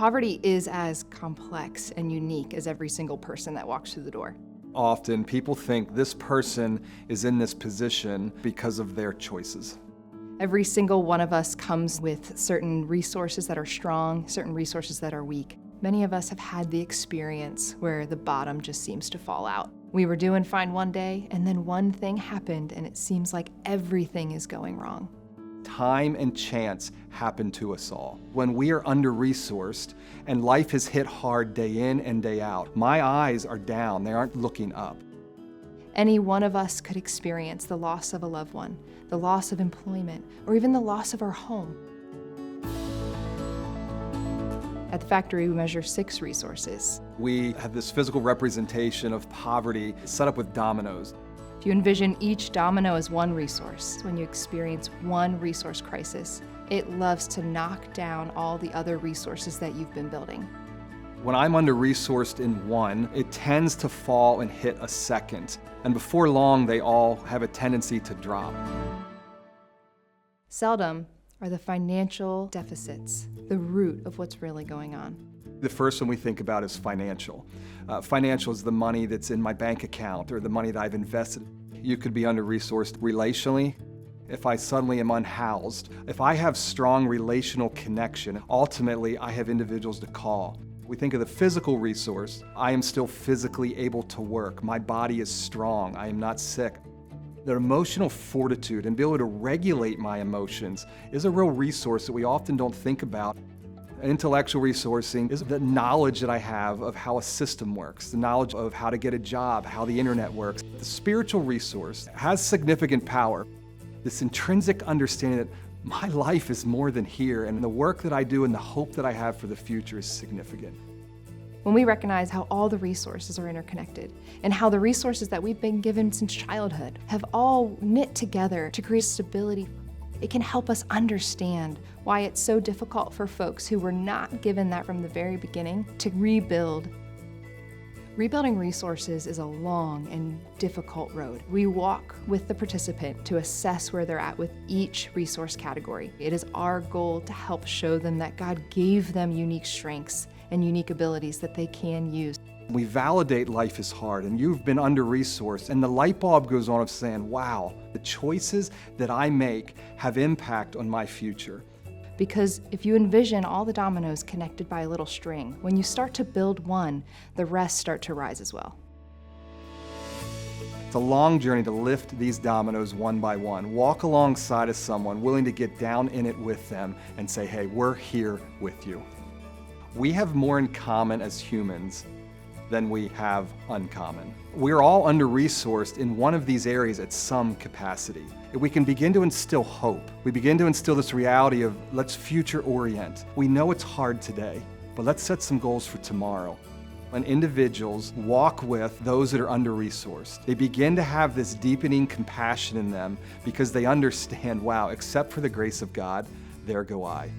Poverty is as complex and unique as every single person that walks through the door. Often people think this person is in this position because of their choices. Every single one of us comes with certain resources that are strong, certain resources that are weak. Many of us have had the experience where the bottom just seems to fall out. We were doing fine one day, and then one thing happened, and it seems like everything is going wrong. Time and chance happen to us all. When we are under-resourced and life has hit hard day in and day out, my eyes are down, they aren't looking up. Any one of us could experience the loss of a loved one, the loss of employment, or even the loss of our home. At the factory, we measure 6 resources. We have this physical representation of poverty set up with dominoes. If you envision each domino as one resource, when you experience one resource crisis, it loves to knock down all the other resources that you've been building. When I'm under-resourced in one, it tends to fall and hit a second. And before long, they all have a tendency to drop. Seldom are the financial deficits the root of what's really going on. The first one we think about is financial. Financial is the money that's in my bank account or the money that I've invested. You could be under-resourced relationally. If I suddenly am unhoused, if I have strong relational connection, ultimately I have individuals to call. We think of the physical resource. I am still physically able to work. My body is strong. I am not sick. The emotional fortitude and be able to regulate my emotions is a real resource that we often don't think about. Intellectual resourcing is the knowledge that I have of how a system works, the knowledge of how to get a job, how the internet works. The spiritual resource has significant power. This intrinsic understanding that my life is more than here, and the work that I do and the hope that I have for the future is significant. When we recognize how all the resources are interconnected and how the resources that we've been given since childhood have all knit together to create stability, it can help us understand why it's so difficult for folks who were not given that from the very beginning to rebuild. Rebuilding resources is a long and difficult road. We walk with the participant to assess where they're at with each resource category. It is our goal to help show them that God gave them unique strengths and unique abilities that they can use. We validate life is hard and you've been under-resourced, and the light bulb goes on of saying, wow, the choices that I make have impact on my future. Because if you envision all the dominoes connected by a little string, when you start to build one, the rest start to rise as well. It's a long journey to lift these dominoes one by one. Walk alongside of someone willing to get down in it with them and say, hey, we're here with you. We have more in common as humans than we have uncommon. We're all under-resourced in one of these areas at some capacity. We can begin to instill hope. We begin to instill this reality of let's future orient. We know it's hard today, but let's set some goals for tomorrow. When individuals walk with those that are under-resourced, they begin to have this deepening compassion in them because they understand, wow, except for the grace of God, there go I.